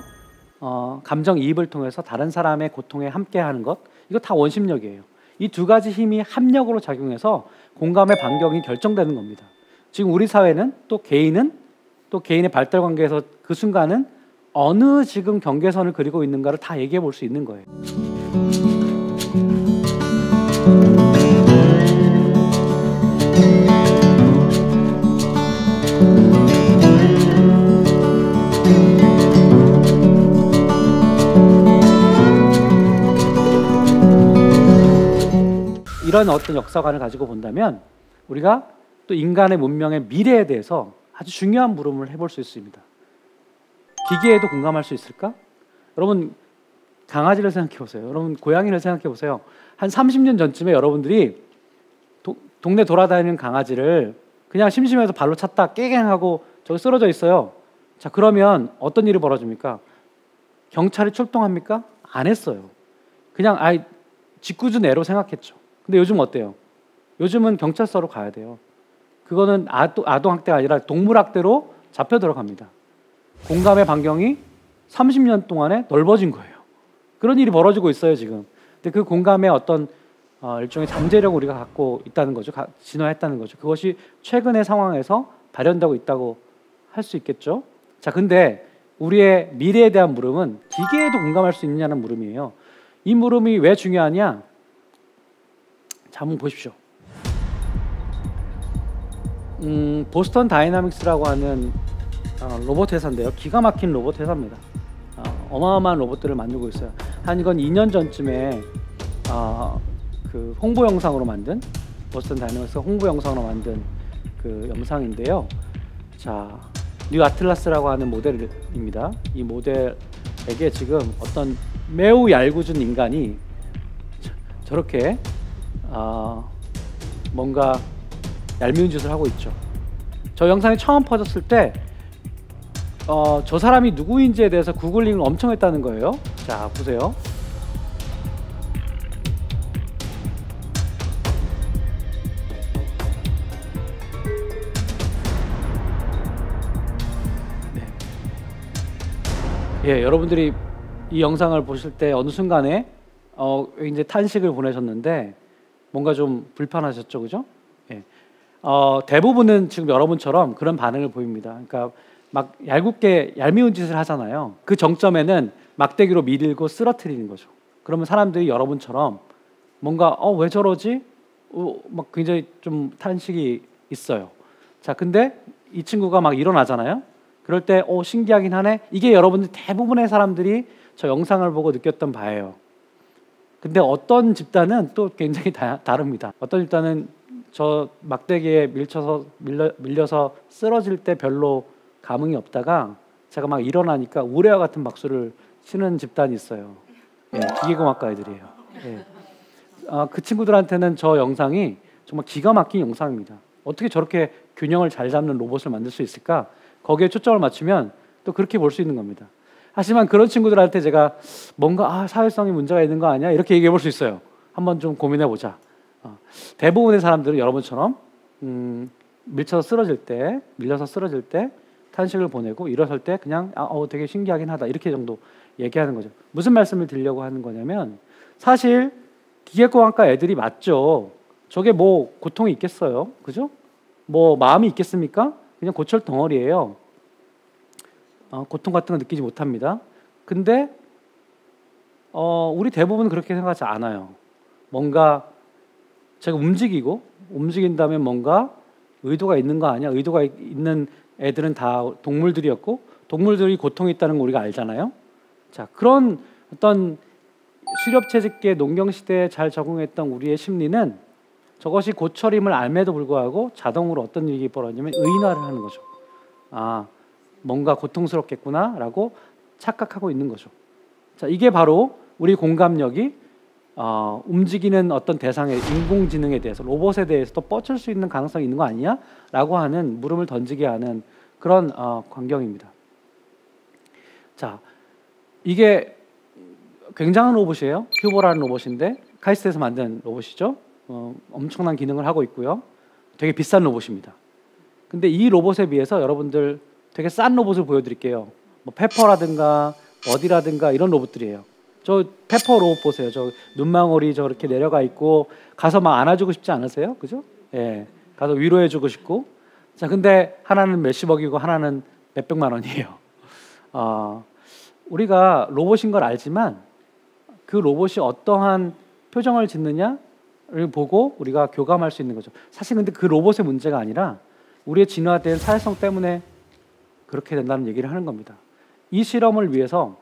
감정이입을 통해서 다른 사람의 고통에 함께하는 것, 이거 다 원심력이에요. 이 두 가지 힘이 합력으로 작용해서 공감의 반경이 결정되는 겁니다. 지금 우리 사회는 또 개인은 또 개인의 발달 관계에서 그 순간은 어느 지금 경계선을 그리고 있는가를 다 얘기해 볼 수 있는 거예요. 이런 어떤 역사관을 가지고 본다면 우리가 또 인간의 문명의 미래에 대해서 아주 중요한 물음을 해볼 수 있습니다. 기계에도 공감할 수 있을까? 여러분 강아지를 생각해 보세요. 여러분 고양이를 생각해 보세요. 한 30년 전쯤에 여러분들이 동네 돌아다니는 강아지를 그냥 심심해서 발로 찼다 깨갱하고 저기 쓰러져 있어요. 자, 그러면 어떤 일이 벌어집니까? 경찰이 출동합니까? 안 했어요. 그냥 짓궂은 애로 생각했죠. 근데 요즘 어때요? 요즘은 경찰서로 가야 돼요. 그거는 아동학대가 아니라 동물학대로 잡혀 들어갑니다. 공감의 반경이 30년 동안에 넓어진 거예요. 그런 일이 벌어지고 있어요, 지금. 근데 그 공감의 어떤 일종의 잠재력을 우리가 갖고 있다는 거죠. 진화했다는 거죠. 그것이 최근의 상황에서 발현되고 있다고 할 수 있겠죠. 자, 근데 우리의 미래에 대한 물음은 기계에도 공감할 수 있느냐는 물음이에요. 이 물음이 왜 중요하냐? 자, 한번 보십시오. 보스턴 다이나믹스라고 하는 로봇 회사인데요. 기가 막힌 로봇 회사입니다. 어마어마한 로봇들을 만들고 있어요. 한 이건 2년 전쯤에 그 홍보 영상으로 만든 보스턴 다이나믹스 홍보 영상으로 만든 그 영상인데요. 자, 뉴 아틀라스라고 하는 모델입니다. 이 모델에게 지금 어떤 매우 얄궂은 인간이 저렇게 뭔가 얄미운 짓을 하고 있죠. 저 영상이 처음 퍼졌을 때 저 사람이 누구인지에 대해서 구글링을 엄청 했다는 거예요. 자, 보세요. 네. 예, 여러분들이 이 영상을 보실 때 어느 순간에 이제 탄식을 보내셨는데 뭔가 좀 불편하셨죠, 그죠? 예. 대부분은 지금 여러분처럼 그런 반응을 보입니다. 그러니까 막 얄미운 짓을 하잖아요. 그 정점에는 막대기로 밀고 쓰러뜨리는 거죠. 그러면 사람들이 여러분처럼 뭔가 왜 저러지? 막 굉장히 좀 탄식이 있어요. 자, 근데 이 친구가 막 일어나잖아요. 그럴 때 신기하긴 하네. 이게 여러분들 대부분의 사람들이 저 영상을 보고 느꼈던 바예요. 근데 어떤 집단은 또 굉장히 다릅니다. 어떤 집단은 저 막대기에 밀려서 쓰러질 때 별로 감흥이 없다가 제가 막 일어나니까 우레와 같은 박수를 치는 집단이 있어요. 예, 기계공학과 애들이에요. 예. 그 친구들한테는 저 영상이 정말 기가 막힌 영상입니다. 어떻게 저렇게 균형을 잘 잡는 로봇을 만들 수 있을까? 거기에 초점을 맞추면 또 그렇게 볼 수 있는 겁니다. 하지만 그런 친구들한테 제가 뭔가 사회성에 문제가 있는 거 아니야? 이렇게 얘기해 볼 수 있어요. 한번 좀 고민해 보자. 대부분의 사람들은 여러분처럼 밀려서 쓰러질 때 탄식을 보내고 일어설 때 그냥 되게 신기하긴 하다 이렇게 정도 얘기하는 거죠. 무슨 말씀을 드리려고 하는 거냐면 사실 기계공학과 애들이 맞죠. 저게 뭐 고통이 있겠어요, 그죠? 뭐 마음이 있겠습니까? 그냥 고철 덩어리예요. 고통 같은 거 느끼지 못합니다. 근데 우리 대부분은 그렇게 생각하지 않아요. 뭔가 제가 움직인다면 뭔가 의도가 있는 거 아니야? 의도가 있는 애들은 다 동물들이었고 동물들이 고통이 있다는 거 우리가 알잖아요. 자, 그런 어떤 수렵채집계 농경시대에 잘 적응했던 우리의 심리는 저것이 고철임을 알매도 불구하고 자동으로 어떤 일이 벌어지냐면 의인화를 하는 거죠. 뭔가 고통스럽겠구나 라고 착각하고 있는 거죠. 자, 이게 바로 우리 공감력이 움직이는 어떤 대상의 인공지능에 대해서 로봇에 대해서도 뻗칠 수 있는 가능성이 있는 거 아니야? 라고 하는 물음을 던지게 하는 그런 광경입니다. 자, 이게 굉장한 로봇이에요. 큐보라는 로봇인데 카이스트에서 만든 로봇이죠. 엄청난 기능을 하고 있고요. 되게 비싼 로봇입니다. 근데 이 로봇에 비해서 여러분들 되게 싼 로봇을 보여드릴게요. 뭐 페퍼라든가 버디라든가 이런 로봇들이에요. 저 페퍼 로봇 보세요. 저 눈망울이 저렇게 내려가 있고 가서 막 안아주고 싶지 않으세요? 그죠? 예, 가서 위로해주고 싶고. 자, 근데 하나는 몇십억이고 하나는 몇백만 원이에요. 우리가 로봇인 걸 알지만 그 로봇이 어떠한 표정을 짓느냐를 보고 우리가 교감할 수 있는 거죠. 사실 근데 그 로봇의 문제가 아니라 우리의 진화된 사회성 때문에 그렇게 된다는 얘기를 하는 겁니다. 이 실험을 위해서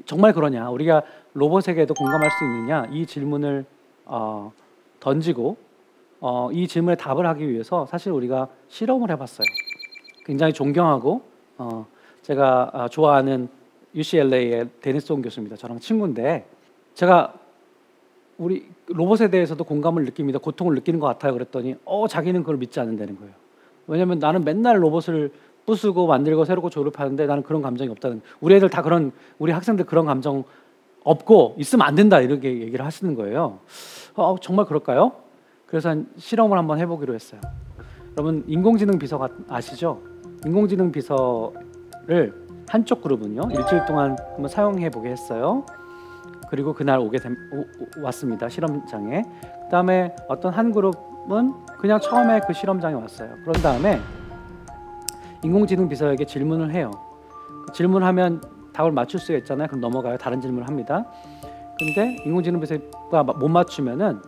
정말 그러냐, 우리가 로봇에게도 공감할 수 있느냐, 이 질문을 던지고 이 질문에 답을 하기 위해서 사실 우리가 실험을 해봤어요. 굉장히 존경하고 제가 좋아하는 UCLA의 데니스 온 교수입니다. 저랑 친구인데 제가 우리 로봇에 대해서도 공감을 느낍니다. 고통을 느끼는 것 같아요. 그랬더니 자기는 그걸 믿지 않는다는 거예요. 왜냐하면 나는 맨날 로봇을 부수고 만들고 새롭고 조립하는데 나는 그런 감정이 없다는. 우리 애들 다 그런, 우리 학생들 그런 감정 없고 있으면 안 된다 이렇게 얘기를 하시는 거예요. 정말 그럴까요? 그래서 실험을 한번 해보기로 했어요. 여러분 인공지능 비서 아시죠? 인공지능 비서를 한쪽 그룹은요 일주일 동안 한번 사용해 보게 했어요. 그리고 그날 왔습니다. 실험장에. 그 다음에 어떤 한 그룹은 그냥 처음에 그 실험장에 왔어요. 그런 다음에 인공지능 비서에게 질문을 해요. 질문하면 답을 맞출 수가 있잖아요. 그럼 넘어가요. 다른 질문을 합니다. 근데 인공지능 비서가 못 맞추면은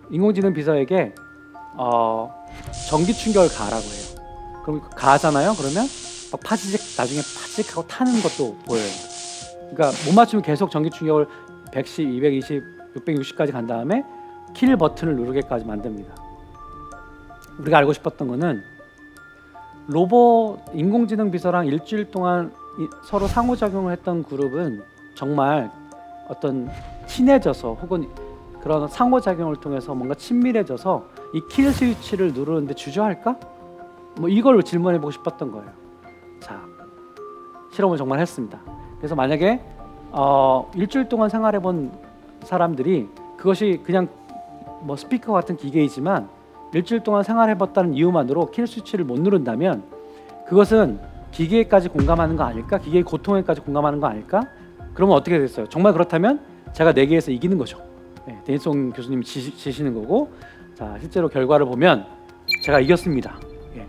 인공지능 비서에게 전기 충격을 가라고 해요. 그럼 가잖아요. 그러면 막 나중에 파직하고 타는 것도 보여요. 그러니까 못 맞추면 계속 전기 충격을 110, 220, 660까지 간 다음에 킬 버튼을 누르게까지 만듭니다. 우리가 알고 싶었던 거는 로봇 인공지능 비서랑 일주일 동안 서로 상호작용을 했던 그룹은 정말 어떤 친해져서 혹은 그런 상호작용을 통해서 뭔가 친밀해져서 이 킬 스위치를 누르는데 주저할까? 뭐 이걸 질문해보고 싶었던 거예요. 자, 실험을 정말 했습니다. 그래서 만약에 일주일 동안 생활해본 사람들이 그것이 그냥 뭐 스피커 같은 기계이지만 일주일 동안 생활해봤다는 이유만으로 킬 스위치를 못 누른다면 그것은 기계에까지 공감하는 거 아닐까? 기계의 고통에까지 공감하는 거 아닐까? 그러면 어떻게 됐어요? 정말 그렇다면 제가 4개에서 이기는 거죠. 네, 데니송 교수님이 지시는 거고, 자 실제로 결과를 보면 제가 이겼습니다. 예.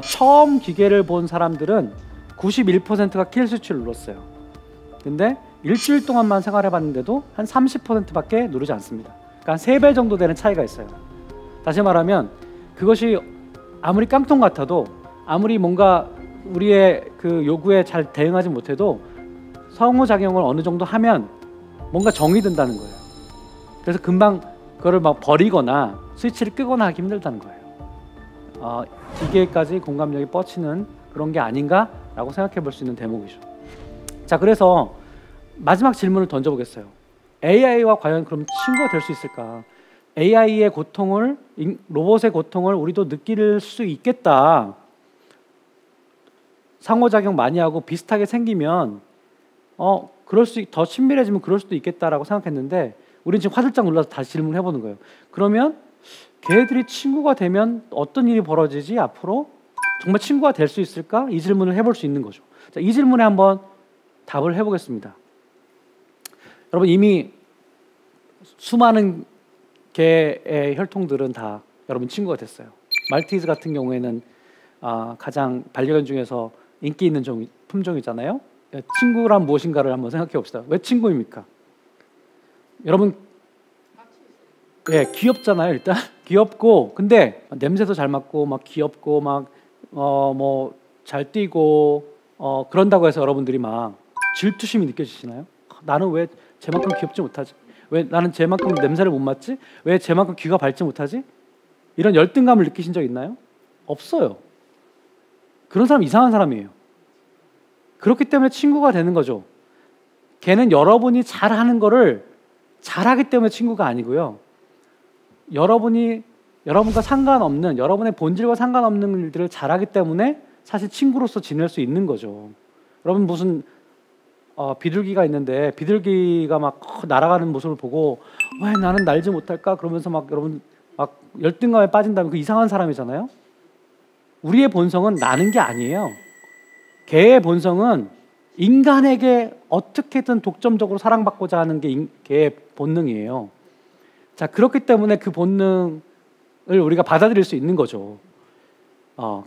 처음 기계를 본 사람들은 91%가 킬 스위치를 눌렀어요. 근데 일주일 동안만 생활해봤는데도 한 30%밖에 누르지 않습니다. 그러니까 한 3배 정도 되는 차이가 있어요. 다시 말하면 그것이 아무리 깡통 같아도 아무리 뭔가 우리의 그 요구에 잘 대응하지 못해도 상호작용을 어느 정도 하면 뭔가 정이 든다는 거예요. 그래서 금방 그거를 막 버리거나 스위치를 끄거나 하기 힘들다는 거예요. 기계까지 공감력이 뻗치는 그런 게 아닌가라고 생각해 볼 수 있는 대목이죠. 자, 그래서 마지막 질문을 던져보겠어요. AI와 과연 그럼 친구가 될 수 있을까? AI의 고통을, 로봇의 고통을 우리도 느낄 수 있겠다. 상호작용 많이 하고 비슷하게 생기면 더 친밀해지면 그럴 수도 있겠다라고 생각했는데 우린 지금 화들짝 놀라서 다시 질문을 해보는 거예요. 그러면 걔들이 친구가 되면 어떤 일이 벌어지지 앞으로? 정말 친구가 될 수 있을까? 이 질문을 해볼 수 있는 거죠. 자, 이 질문에 한번 답을 해보겠습니다. 여러분 이미 수많은 개의 혈통들은 다 여러분 친구가 됐어요. 말티즈 같은 경우에는 가장 반려견 중에서 인기 있는 품종이잖아요. 친구란 무엇인가를 한번 생각해 봅시다. 왜 친구입니까? 여러분, 예, 귀엽잖아요. 일단 귀엽고, 근데 냄새도 잘 맡고, 막 귀엽고, 막 뭐 잘 뛰고, 그런다고 해서 여러분들이 막 질투심이 느껴지시나요? 나는 왜 쟤만큼 귀엽지 못하지? 왜 나는 쟤만큼 냄새를 못 맡지? 왜 쟤만큼 귀가 밝지 못하지? 이런 열등감을 느끼신 적 있나요? 없어요. 그런 사람 이상한 사람이에요. 그렇기 때문에 친구가 되는 거죠. 걔는 여러분이 잘하는 거를 잘하기 때문에 친구가 아니고요. 여러분과 상관없는, 여러분의 본질과 상관없는 일들을 잘하기 때문에 사실 친구로서 지낼 수 있는 거죠. 여러분 무슨 비둘기가 있는데 비둘기가 막 날아가는 모습을 보고 왜 나는 날지 못할까? 그러면서 막 여러분 막 열등감에 빠진다면 그 이상한 사람이잖아요. 우리의 본성은 나는 게 아니에요. 개의 본성은 인간에게 어떻게든 독점적으로 사랑받고자 하는 게 개의 본능이에요. 자, 그렇기 때문에 그 본능을 우리가 받아들일 수 있는 거죠.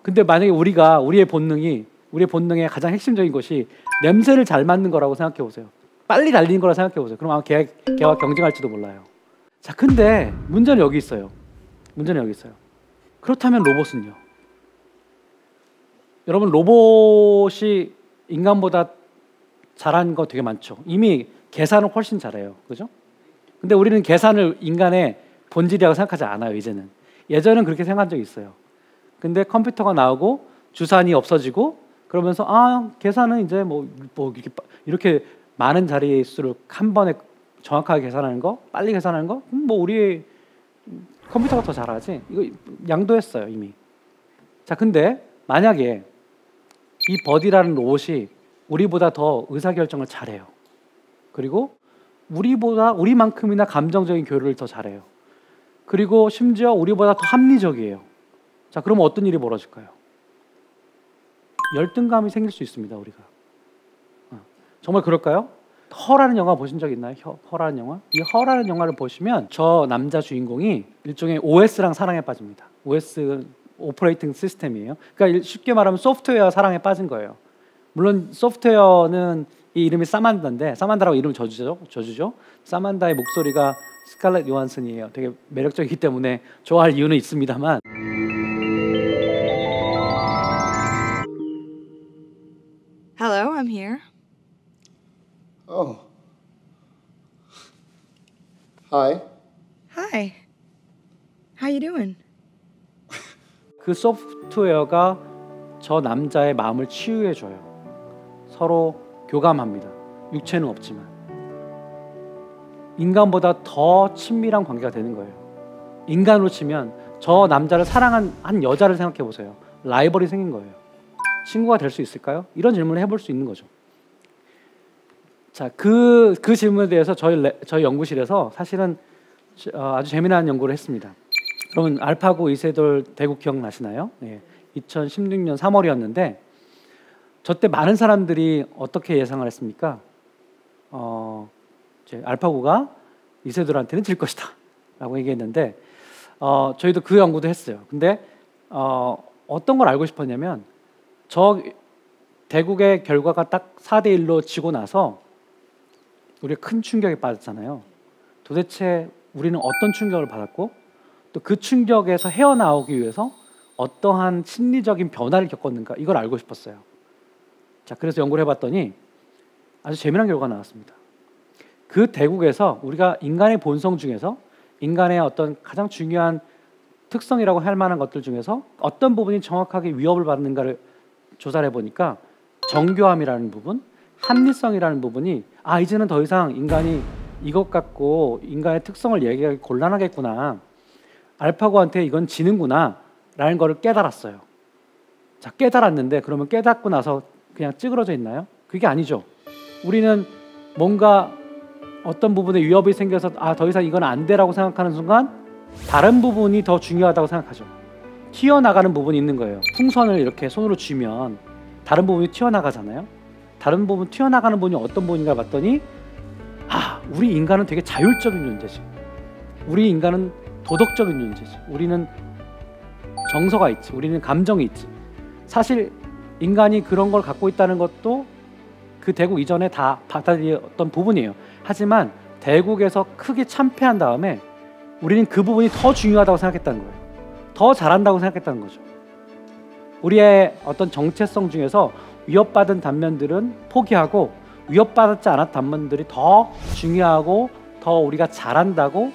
근데 만약에 우리의 본능의 가장 핵심적인 것이 냄새를 잘 맡는 거라고 생각해 보세요. 빨리 달리는 거라고 생각해 보세요. 그럼 아마 개와 경쟁할지도 몰라요. 자, 근데 문제는 여기 있어요. 그렇다면 로봇은요? 여러분, 로봇이 인간보다 잘하는 거 되게 많죠. 이미 계산을 훨씬 잘해요. 그죠? 근데 우리는 계산을 인간의 본질이라고 생각하지 않아요, 이제는. 예전엔 그렇게 생각한 적이 있어요. 근데 컴퓨터가 나오고 주산이 없어지고 그러면서 계산은 이제 이렇게 많은 자리의 수를 한 번에 정확하게 계산하는 거, 빨리 계산하는 거, 우리 컴퓨터가 더 잘하지. 이거 양도했어요, 이미. 자, 근데 만약에 이 버디라는 로봇이 우리보다 더 의사결정을 잘해요. 그리고 우리만큼이나 감정적인 교류를 더 잘해요. 그리고 심지어 우리보다 더 합리적이에요. 자, 그러면 어떤 일이 벌어질까요? 열등감이 생길 수 있습니다, 우리가. 정말 그럴까요? 허라는 영화 보신 적 있나요? 허라는 영화? 이 허라는 영화를 보시면 저 남자 주인공이 일종의 OS랑 사랑에 빠집니다. OS 오퍼레이팅 시스템이에요. 그러니까 쉽게 말하면 소프트웨어 사랑에 빠진 거예요. 물론 소프트웨어는 이 이름이 사만다인데, 사만다라고 이름 저주죠. 사만다의 목소리가 스칼렛 요한슨이에요. 되게 매력적이기 때문에 좋아할 이유는 있습니다만. Hello, I'm here. Oh. Hi. Hi. How you doing? 그 소프트웨어가 저 남자의 마음을 치유해줘요. 서로 교감합니다. 육체는 없지만. 인간보다 더 친밀한 관계가 되는 거예요. 인간으로 치면 저 남자를 사랑한 한 여자를 생각해 보세요. 라이벌이 생긴 거예요. 친구가 될 수 있을까요? 이런 질문을 해볼 수 있는 거죠. 자, 그 질문에 대해서 저희 연구실에서 사실은 아주 재미난 연구를 했습니다. 여러분, 알파고 이세돌 대국 기억나시나요? 네, 2016년 3월이었는데 저 때 많은 사람들이 어떻게 예상을 했습니까? 이제 알파고가 이세돌한테는 질 것이다 라고 얘기했는데 저희도 그 연구도 했어요. 근데 어떤 걸 알고 싶었냐면 저 대국의 결과가 딱 4대1로 지고 나서 우리가 큰 충격에 빠졌잖아요. 도대체 우리는 어떤 충격을 받았고 또 그 충격에서 헤어나오기 위해서 어떠한 심리적인 변화를 겪었는가, 이걸 알고 싶었어요. 자, 그래서 연구를 해봤더니 아주 재미난 결과가 나왔습니다. 그 대국에서 우리가 인간의 본성 중에서 인간의 어떤 가장 중요한 특성이라고 할 만한 것들 중에서 어떤 부분이 정확하게 위협을 받는가를 조사를 해보니까 정교함이라는 부분, 합리성이라는 부분이 이제는 더 이상 인간이 이것 갖고 인간의 특성을 얘기하기 곤란하겠구나, 알파고한테 이건 지는구나 라는 거를 깨달았어요. 자, 깨달았는데 그러면 깨닫고 나서 그냥 찌그러져 있나요? 그게 아니죠. 우리는 뭔가 어떤 부분에 위협이 생겨서 더 이상 이건 안 돼라고 생각하는 순간 다른 부분이 더 중요하다고 생각하죠. 튀어나가는 부분이 있는 거예요. 풍선을 이렇게 손으로 쥐면 다른 부분이 튀어나가잖아요. 다른 부분 튀어나가는 부분이 어떤 부분인가 봤더니 우리 인간은 되게 자율적인 존재지. 우리 인간은 도덕적인 존재지. 우리는 정서가 있지. 우리는 감정이 있지. 사실 인간이 그런 걸 갖고 있다는 것도 그 대국 이전에 다 받아들였던 부분이에요. 하지만 대국에서 크게 참패한 다음에 우리는 그 부분이 더 중요하다고 생각했다는 거예요. 더 잘한다고 생각했다는 거죠. 우리의 어떤 정체성 중에서 위협받은 단면들은 포기하고 위협받지 않았던 단면들이 더 중요하고 더 우리가 잘한다고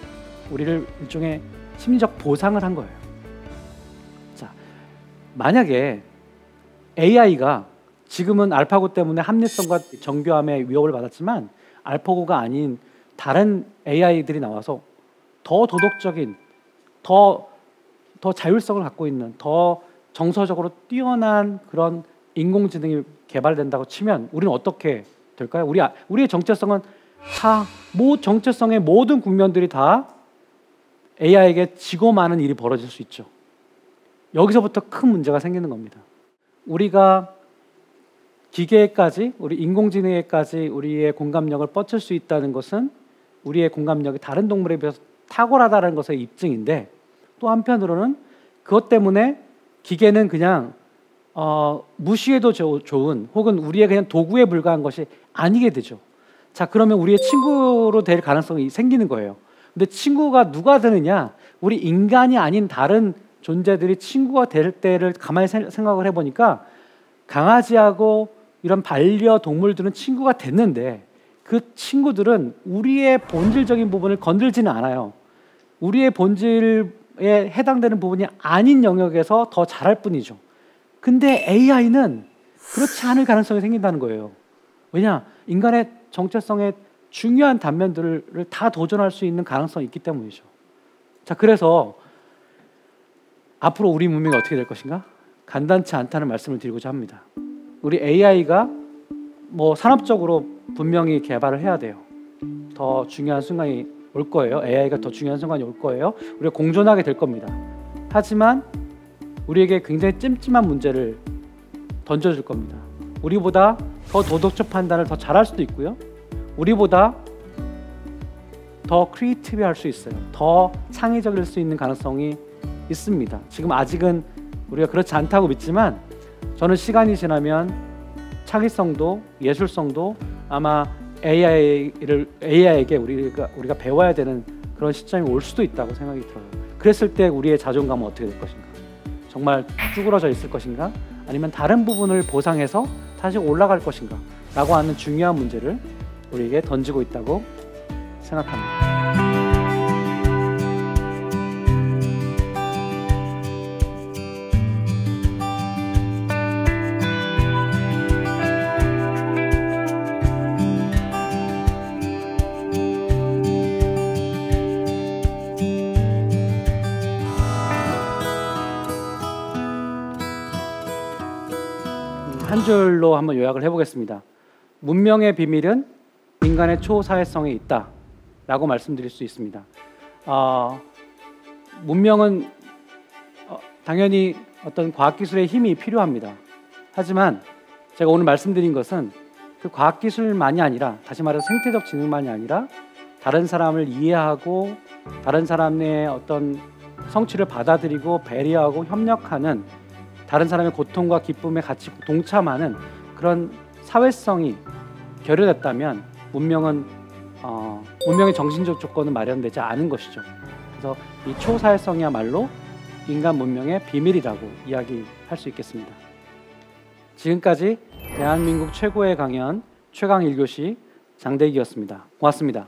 우리를 일종의 심리적 보상을 한 거예요. 자, 만약에 AI가 지금은 알파고 때문에 합리성과 정교함의 위협을 받았지만 알파고가 아닌 다른 AI들이 나와서 더 도덕적인, 더 자율성을 갖고 있는, 더 정서적으로 뛰어난 그런 인공지능이 개발된다고 치면 우리는 어떻게 될까요? 우리의 정체성은 정체성의 모든 국면들이 다 AI에게 지고 마는 일이 벌어질 수 있죠. 여기서부터 큰 문제가 생기는 겁니다. 우리가 기계에까지, 우리 인공지능에까지 우리의 공감력을 뻗칠 수 있다는 것은 우리의 공감력이 다른 동물에 비해서 탁월하다는 것의 입증인데, 또 한편으로는 그것 때문에 기계는 그냥 무시해도 좋은, 혹은 우리의 그냥 도구에 불과한 것이 아니게 되죠. 자, 그러면 우리의 친구로 될 가능성이 생기는 거예요. 근데 친구가 누가 되느냐? 우리 인간이 아닌 다른 존재들이 친구가 될 때를 가만히 생각을 해보니까 강아지하고 이런 반려동물들은 친구가 됐는데 그 친구들은 우리의 본질적인 부분을 건들지는 않아요. 우리의 본질에 해당되는 부분이 아닌 영역에서 더 잘할 뿐이죠. 근데 AI는 그렇지 않을 가능성이 생긴다는 거예요. 왜냐? 인간의 정체성의 중요한 단면들을 다 도전할 수 있는 가능성이 있기 때문이죠. 자, 그래서 앞으로 우리 문명이 어떻게 될 것인가? 간단치 않다는 말씀을 드리고자 합니다. 우리 AI가 산업적으로 분명히 개발을 해야 돼요. 더 중요한 순간이 올 거예요. AI가 더 중요한 순간이 올 거예요. 우리가 공존하게 될 겁니다. 하지만 우리에게 굉장히 찜찜한 문제를 던져줄 겁니다. 우리보다 더 도덕적 판단을 더 잘할 수도 있고요. 우리보다 더 크리에이티브할 수 있어요. 더 창의적일 수 있는 가능성이 있습니다. 지금 아직은 우리가 그렇지 않다고 믿지만 저는 시간이 지나면 창의성도 예술성도 아마 AI에게 우리가 배워야 되는 그런 시점이 올 수도 있다고 생각이 들어요. 그랬을 때 우리의 자존감은 어떻게 될 것인가? 정말 쭈그러져 있을 것인가? 아니면 다른 부분을 보상해서 다시 올라갈 것인가? 라고 하는 중요한 문제를 우리에게 던지고 있다고 생각합니다. 한 줄로 한번 요약을 해보겠습니다. 문명의 비밀은 인간의 초사회성에 있다 라고 말씀드릴 수 있습니다. 문명은 당연히 어떤 과학기술의 힘이 필요합니다. 하지만 제가 오늘 말씀드린 것은 그 과학기술만이 아니라, 다시 말해서 생태적 지능만이 아니라 다른 사람을 이해하고 다른 사람의 어떤 성취를 받아들이고 배려하고 협력하는, 다른 사람의 고통과 기쁨에 같이 동참하는 그런 사회성이 결여됐다면 문명의 정신적 조건은 마련되지 않은 것이죠. 그래서 이 초사회성이야말로 인간 문명의 비밀이라고 이야기할 수 있겠습니다. 지금까지 대한민국 최고의 강연 최강 1교시 장대기였습니다. 고맙습니다.